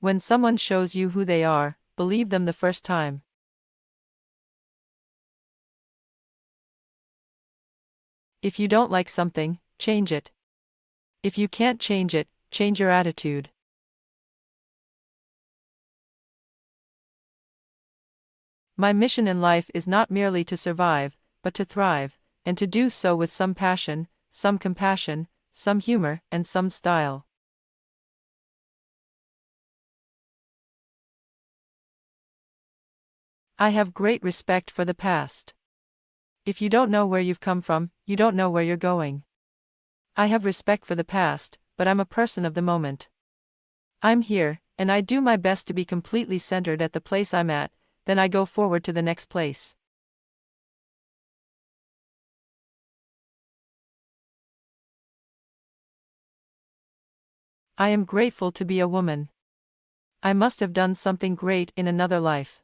When someone shows you who they are, believe them the first time. If you don't like something, change it. If you can't change it, change your attitude. My mission in life is not merely to survive, but to thrive, and to do so with some passion, some compassion, some humor, and some style. I have great respect for the past. If you don't know where you've come from, you don't know where you're going. I have respect for the past, but I'm a person of the moment. I'm here, and I do my best to be completely centered at the place I'm at, then I go forward to the next place. I am grateful to be a woman. I must have done something great in another life.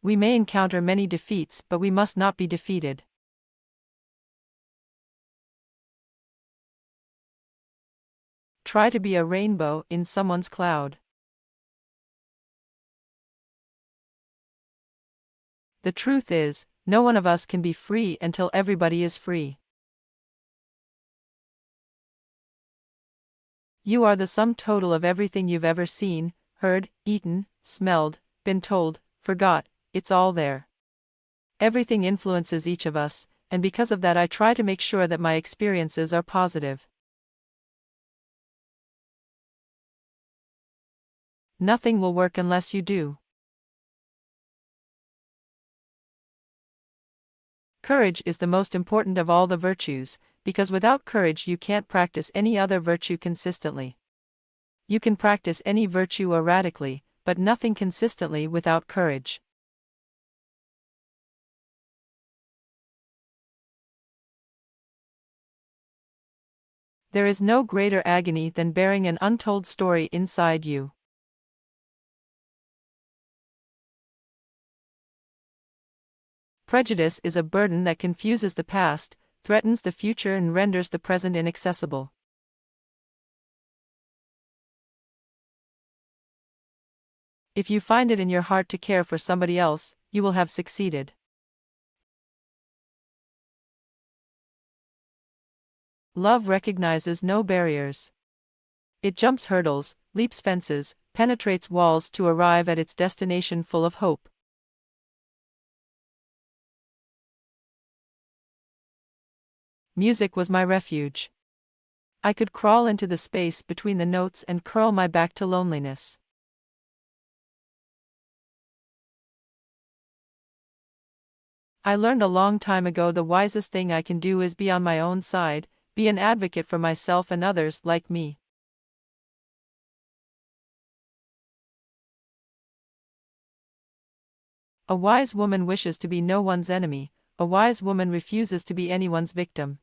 We may encounter many defeats, but we must not be defeated. Try to be a rainbow in someone's cloud. The truth is, no one of us can be free until everybody is free. You are the sum total of everything you've ever seen, heard, eaten, smelled, been told, forgot, it's all there. Everything influences each of us, and because of that I try to make sure that my experiences are positive. Nothing will work unless you do. Courage is the most important of all the virtues, because without courage you can't practice any other virtue consistently. You can practice any virtue erratically, but nothing consistently without courage. There is no greater agony than bearing an untold story inside you. Prejudice is a burden that confuses the past, threatens the future and renders the present inaccessible. If you find it in your heart to care for somebody else, you will have succeeded. Love recognizes no barriers. It jumps hurdles, leaps fences, penetrates walls to arrive at its destination full of hope. Music was my refuge. I could crawl into the space between the notes and curl my back to loneliness. I learned a long time ago the wisest thing I can do is be on my own side, be an advocate for myself and others like me. A wise woman wishes to be no one's enemy, a wise woman refuses to be anyone's victim.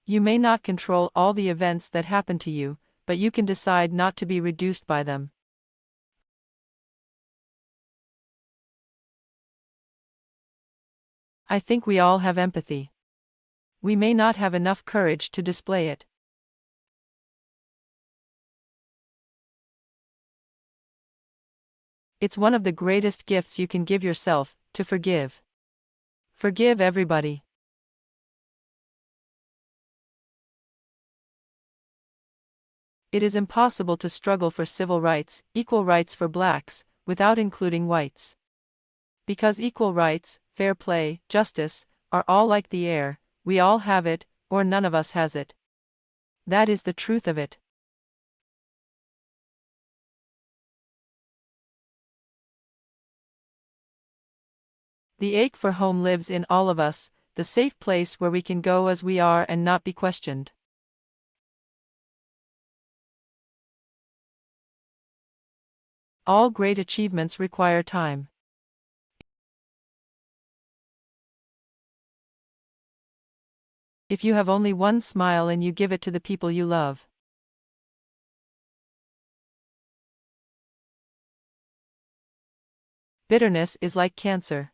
You may not control all the events that happen to you, but you can decide not to be reduced by them. I think we all have empathy. We may not have enough courage to display it. It's one of the greatest gifts you can give yourself, to forgive. Forgive everybody. It is impossible to struggle for civil rights, equal rights for blacks, without including whites. Because equal rights, fair play, justice, are all like the air, we all have it, or none of us has it. That is the truth of it. The ache for home lives in all of us, the safe place where we can go as we are and not be questioned. All great achievements require time. If you have only one smile and you give it to the people you love. Bitterness is like cancer.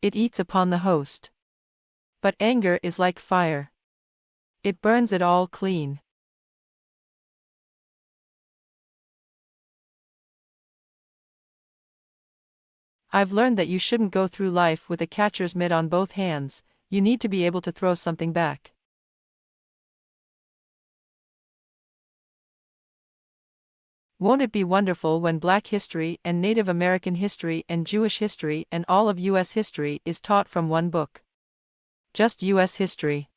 It eats upon the host. But anger is like fire. It burns it all clean. I've learned that you shouldn't go through life with a catcher's mitt on both hands, you need to be able to throw something back. Won't it be wonderful when Black history and Native American history and Jewish history and all of U.S. history is taught from one book? Just U.S. history.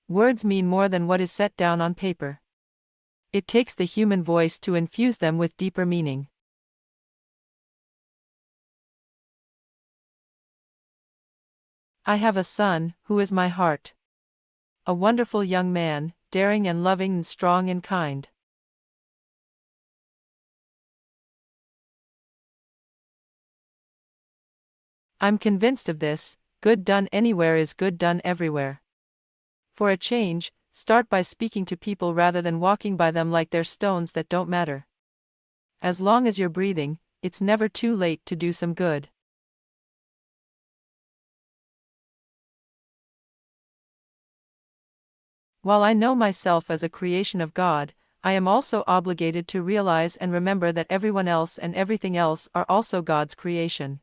Words mean more than what is set down on paper. It takes the human voice to infuse them with deeper meaning. I have a son, who is my heart. A wonderful young man, daring and loving and strong and kind. I'm convinced of this, good done anywhere is good done everywhere. For a change, start by speaking to people rather than walking by them like they're stones that don't matter. As long as you're breathing, it's never too late to do some good. While I know myself as a creation of God, I am also obligated to realize and remember that everyone else and everything else are also God's creation.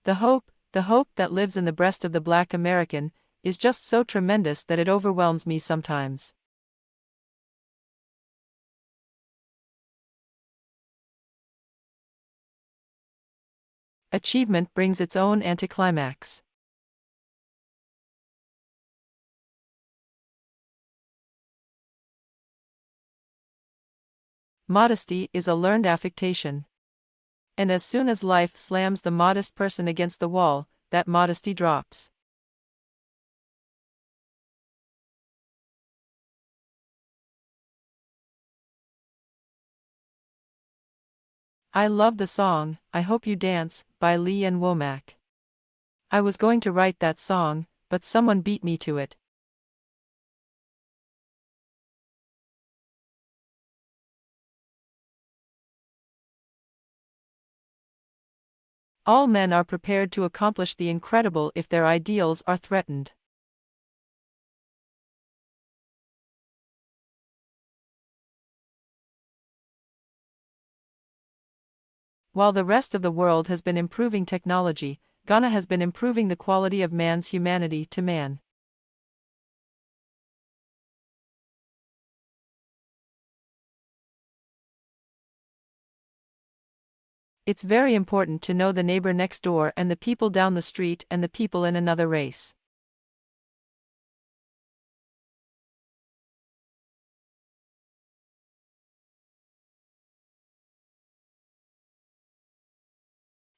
The hope that lives in the breast of the Black American, is just so tremendous that it overwhelms me sometimes. Achievement brings its own anticlimax. Modesty is a learned affectation. And as soon as life slams the modest person against the wall, that modesty drops. I love the song, I Hope You Dance, by Lee and Womack. I was going to write that song, but someone beat me to it. All men are prepared to accomplish the incredible if their ideals are threatened. While the rest of the world has been improving technology, Ghana has been improving the quality of man's humanity to man. It's very important to know the neighbor next door and the people down the street and the people in another race.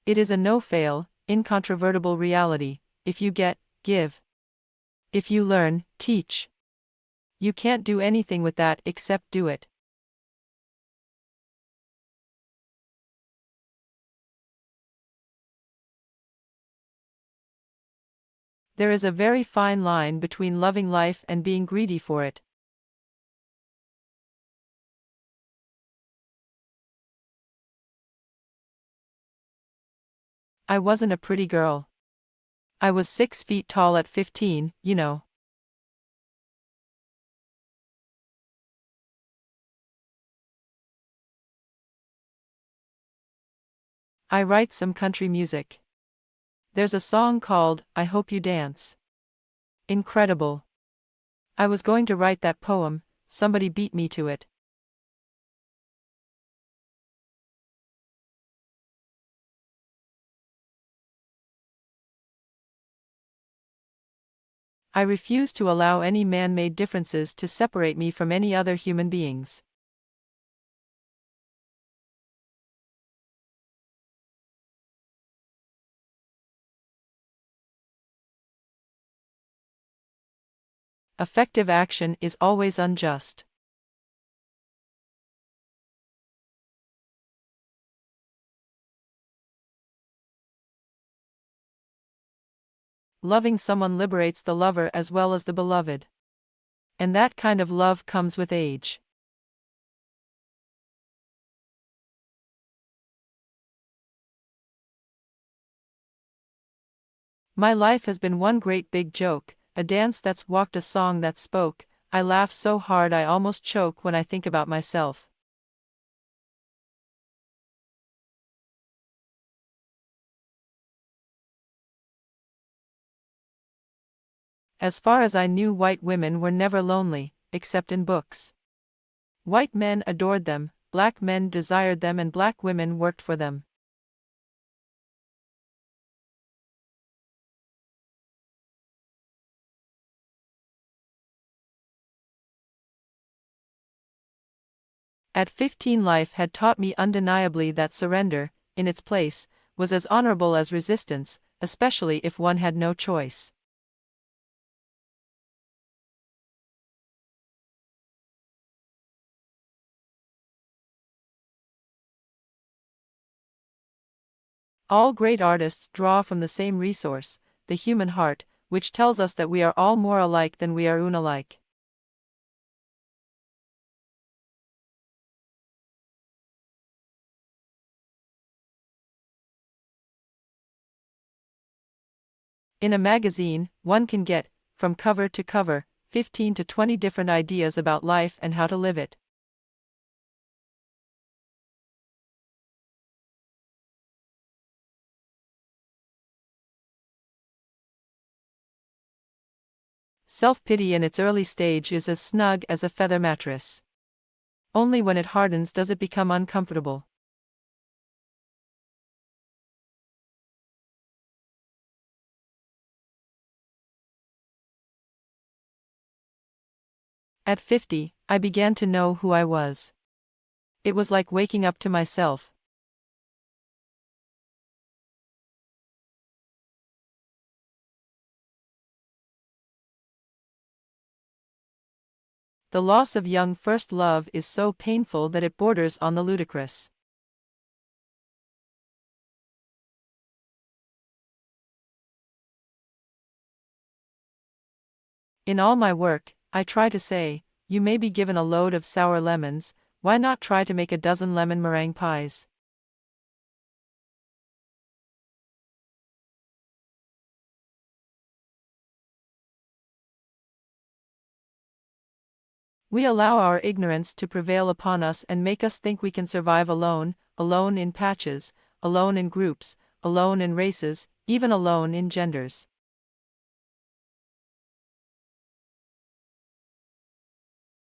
It is a no-fail, incontrovertible reality. If you get, give. If you learn, teach. You can't do anything with that except do it. There is a very fine line between loving life and being greedy for it. I wasn't a pretty girl. I was 6 feet tall at 15, you know. I write some country music. There's a song called, I Hope You Dance. Incredible. I was going to write that poem, somebody beat me to it. I refuse to allow any man-made differences to separate me from any other human beings. Effective action is always unjust. loving someone liberates the lover as well as the beloved. And that kind of love comes with age. My life has been one great big joke, a dance that's walked, a song that spoke. I laugh so hard I almost choke when I think about myself. As far as I knew, white women were never lonely, except in books. White men adored them, black men desired them, and black women worked for them. At 15, life had taught me undeniably that surrender, in its place, was as honorable as resistance, especially if one had no choice. All great artists draw from the same resource, the human heart, which tells us that we are all more alike than we are unalike. In a magazine, one can get, from cover to cover, 15 to 20 different ideas about life and how to live it. Self-pity in its early stage is as snug as a feather mattress. Only when it hardens does it become uncomfortable. At 50, I began to know who I was. It was like waking up to myself. The loss of young first love is so painful that it borders on the ludicrous. In all my work, I try to say, you may be given a load of sour lemons, why not try to make a dozen lemon meringue pies? We allow our ignorance to prevail upon us and make us think we can survive alone, alone in patches, alone in groups, alone in races, even alone in genders.